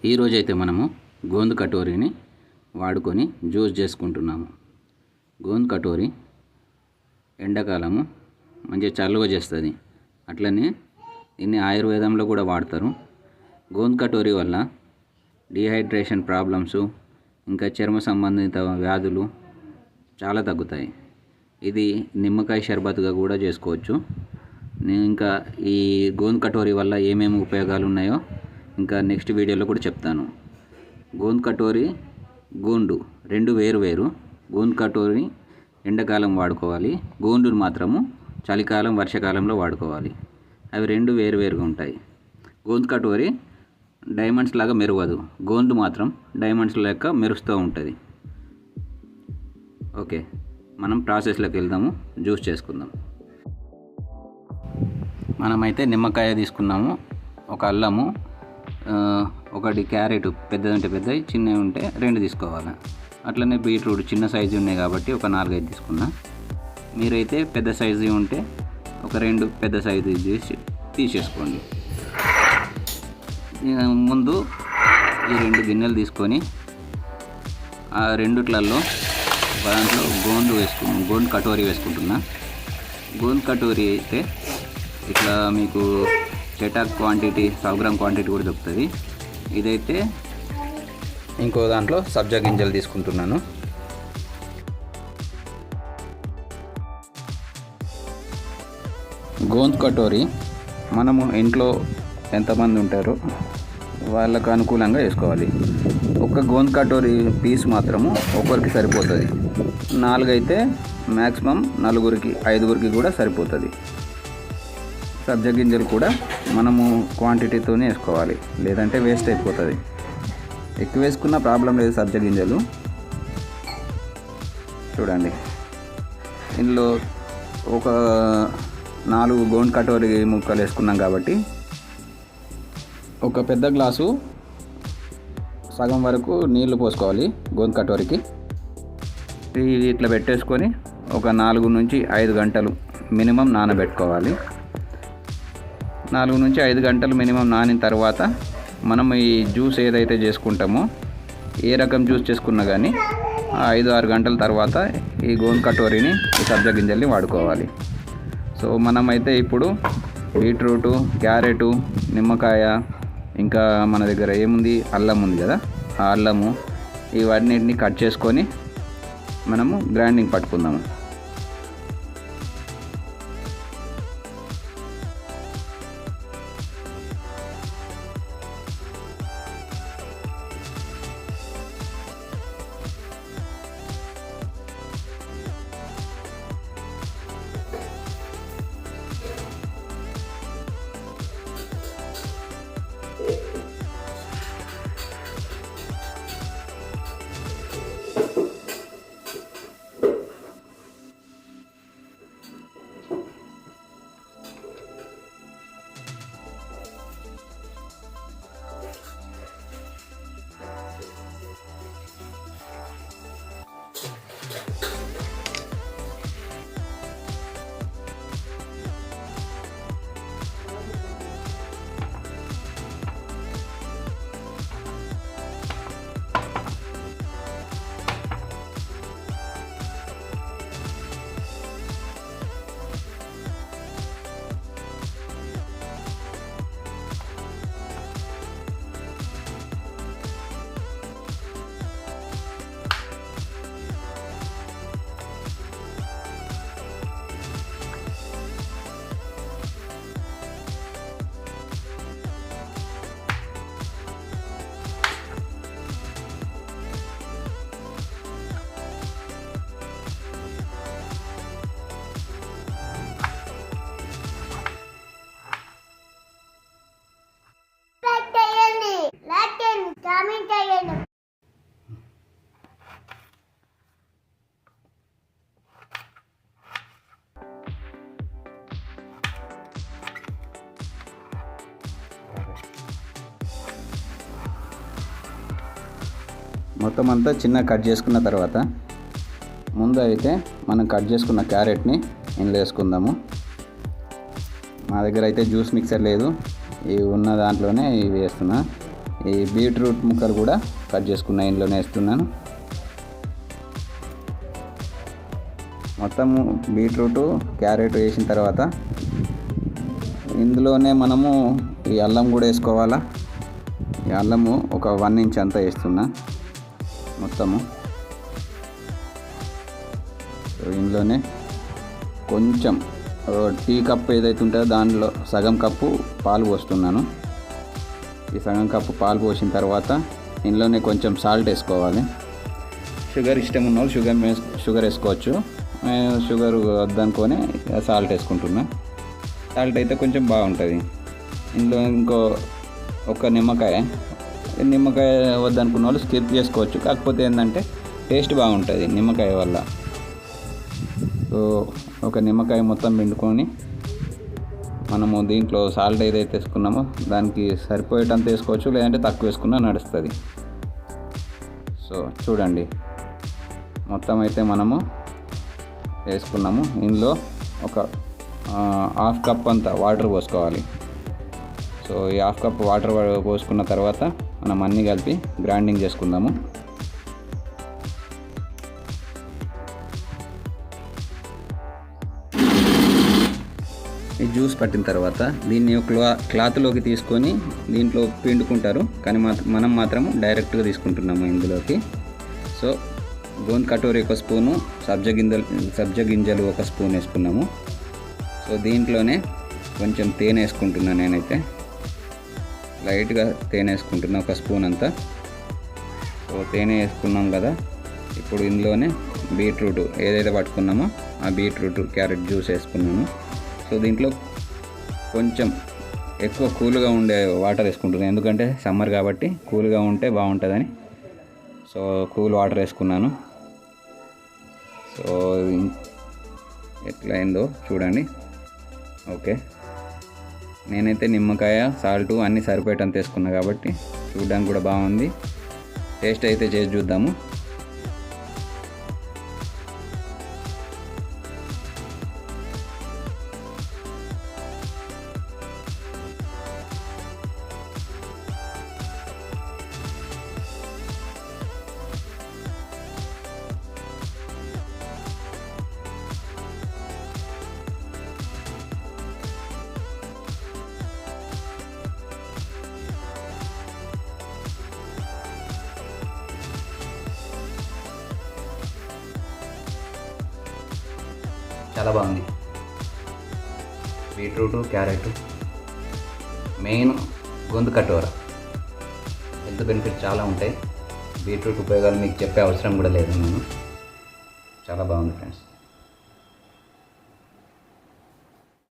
ఈరోజైతే మనము గోందు కటోరీని వాడుకొని జ్యూస్ చేసుకుంటున్నాము. గోందు కటోరీ ఎండాకాలము మంచిగా చలువ చేస్తుంది. అట్లనే దీన్ని ఆయుర్వేదంలో కూడా వాడతారు. గోందు కటోరీ వల్ల డీహైడ్రేషన్ ప్రాబ్లమ్స్ ఇంకా చర్మ సంబంధిత వ్యాధులు చాలా తగ్గుతాయి. ఇది నిమ్మకాయ షర్బత్గా కూడా చేసుకోవచ్చు. ఇంకా ఈ గోందు కటోరీ వల్ల ఏమేమి ఉపయోగాలు ఉన్నాయో ఇంకా నెక్స్ట్ వీడియోలో కూడా చెప్తాను. గోందు కటోరీ గోండు రెండు వేరు. గోందు కటోరీ ఎండాకాలం వాడుకోవాలి, గోండును మాత్రము చలికాలం వర్షాకాలంలో వాడుకోవాలి. అవి రెండు వేరుగా ఉంటాయి. గోందు కటోరీ డైమండ్స్ లాగా మెరవదు, గోండు మాత్రం డైమండ్స్ లెక్క మెరుస్తూ ఉంటుంది. ఓకే, మనం ప్రాసెస్లోకి వెళ్దాము, జ్యూస్ చేసుకుందాం. మనమైతే నిమ్మకాయ తీసుకున్నాము, ఒక అల్లము, ఒకటి క్యారెట్, పెద్దదంటే పెద్దవి, చిన్నవి ఉంటే 2 తీసుకోవాలి. అట్లనే బీట్రూట్ చిన్న సైజు ఉన్నాయి కాబట్టి ఒక 4-5 తీసుకున్నా. మీరైతే పెద్ద సైజు ఉంటే ఒక 2 పెద్ద సైజు తీసేసుకోండి. ముందు ఈ 2 గిన్నెలు తీసుకొని ఆ రెండిట్లలో దాంట్లో గోందు కటోరీ వేసుకుంటున్నా. గోందు కటోరీ అయితే ఇట్లా మీకు చటాక్ క్వాంటిటీ 100 గ్రామ్ క్వాంటిటీ కూడా దొరుకుతుంది. ఇదైతే ఇంకో దాంట్లో సబ్జా గింజలు తీసుకుంటున్నాను. గోందు కటోరీ మనము ఇంట్లో ఎంతమంది ఉంటారో వాళ్ళకు అనుకూలంగా వేసుకోవాలి. ఒక గోందు కటోరీ పీస్ మాత్రము ఒకరికి సరిపోతుంది. 4 అయితే మ్యాక్సిమం 4-5 5గురికి కూడా సరిపోతుంది. సబ్జా గింజలు కూడా మనము క్వాంటిటీతోనే వేసుకోవాలి, లేదంటే వేస్ట్ అయిపోతుంది. ఎక్కువ వేసుకున్న ప్రాబ్లం లేదు. సబ్జా గింజలు చూడండి, ఇందులో ఒక 4 గోందు కటోరీ ముక్కలు వేసుకున్నాం కాబట్టి ఒక పెద్ద గ్లాసు సగం వరకు నీళ్లు పోసుకోవాలి. గోందు కటోరీకి ఇట్లా పెట్టేసుకొని ఒక 4 నుంచి 5 గంటలు మినిమం నానబెట్టుకోవాలి. 4 నుంచి 5 గంటలు మినిమం నానిన తర్వాత మనం ఈ జ్యూస్ ఏదైతే చేసుకుంటామో, ఏ రకం జ్యూస్ చేసుకున్నా కానీ 5-6 గంటల తర్వాత ఈ గోందు కటోరీని, ఈ సబ్జా గింజల్ని వాడుకోవాలి. సో మనమైతే ఇప్పుడు బీట్రూటు, క్యారెటు, నిమ్మకాయ, ఇంకా మన దగ్గర ఏముంది, అల్లం ఉంది కదా, ఆ అల్లము, ఇవన్నిటిని కట్ చేసుకొని మనము గ్రైండింగ్ పట్టుకుందాము. మొత్తం అంతా చిన్న కట్ చేసుకున్న తర్వాత ముందు అయితే మనం కట్ చేసుకున్న క్యారెట్ని ఇందులో వేసుకుందాము. మా దగ్గర అయితే జ్యూస్ మిక్సర్ లేదు, ఇవి ఉన్న దాంట్లోనే ఇవి వేస్తున్నా. ఈ బీట్రూట్ ముక్కలు కూడా కట్ చేసుకున్న ఇందులోనే వేస్తున్నాను. మొత్తము బీట్రూటు క్యారెట్ వేసిన తర్వాత ఇందులోనే మనము ఈ అల్లం కూడా వేసుకోవాలా. ఈ అల్లము ఒక 1 ఇంచ్ అంతా వేస్తున్నా మొత్తము. ఇందులోనే కొంచెం టీ కప్పు ఏదైతే ఉంటుందో దానిలో సగం కప్పు పాలు పోస్తున్నాను. ఈ సగం కప్పు పాలు పోసిన తర్వాత ఇందులోనే కొంచెం సాల్ట్ వేసుకోవాలి. షుగర్ ఇష్టం ఉన్న వాళ్ళు షుగర్ వేసుకోవచ్చు. షుగర్ వద్దనుకొని సాల్ట్ వేసుకుంటున్నా. సాల్ట్ అయితే కొంచెం బాగుంటుంది. ఇందులో ఇంకో ఒక నిమ్మకాయ వద్దనుకున్న వాళ్ళు స్కిప్ చేసుకోవచ్చు. కాకపోతే ఏంటంటే టేస్ట్ బాగుంటుంది నిమ్మకాయ వల్ల. సో ఒక నిమ్మకాయ మొత్తం పిండుకొని మనము దీంట్లో సాల్ట్ ఏదైతే వేసుకున్నామో దానికి సరిపోయేటంత వేసుకోవచ్చు, లేదంటే తక్కువ వేసుకున్నా నడుస్తుంది. సో చూడండి, మొత్తం అయితే మనము వేసుకున్నాము. ఇందులో ఒక 1/2 కప్ అంత వాటర్ పోసుకోవాలి. సో ఈ 1/2 కప్ వాటర్ పోసుకున్న తర్వాత మనం అన్నీ కలిపి గ్రైండింగ్ చేసుకుందాము. ఈ జ్యూస్ పట్టిన తర్వాత దీన్ని క్లాత్లోకి తీసుకొని దీంట్లో పిండుకుంటారు, కానీ మనం మాత్రం డైరెక్ట్గా తీసుకుంటున్నాము ఇందులోకి. సో గోంద్ కటోరీ 1 స్పూను, సబ్జా గింజలు 1 స్పూన్ వేసుకున్నాము. సో దీంట్లోనే కొంచెం తేనె వేసుకుంటున్నాను. నేనైతే లైట్గా తేనె వేసుకుంటున్నా, 1 స్పూన్ అంతా. సో తేనె వేసుకున్నాం కదా, ఇప్పుడు ఇందులోనే బీట్రూట్ ఏదైతే పట్టుకున్నామో ఆ బీట్రూట్ క్యారెట్ జ్యూస్ వేసుకున్నాము. సో దీంట్లో కొంచెం ఎక్కువ కూల్గా ఉండే వాటర్ వేసుకుంటున్నాను, ఎందుకంటే సమ్మర్ కాబట్టి కూల్గా ఉంటే బాగుంటుందని. సో కూల్ వాటర్ వేసుకున్నాను. సో ఎట్లా అయిందో చూడండి. ఓకే, నేనైతే నిమ్మకాయ సాల్టు అన్నీ సరిపోయేటంత వేసుకున్నా కాబట్టి చూడడానికి కూడా బాగుంది. టేస్ట్ అయితే చేసి చూద్దాము. చాలా బాగుంది. బీట్రూటు క్యారెట్ మెయిన్ గొంతు కటోరా హెల్త్ బెనిఫిట్స్ చాలా ఉంటాయి. బీట్రూట్ ఉపయోగాలు మీకు చెప్పే అవసరం కూడా లేదు నేను. చాలా బాగుంది ఫ్రెండ్స్.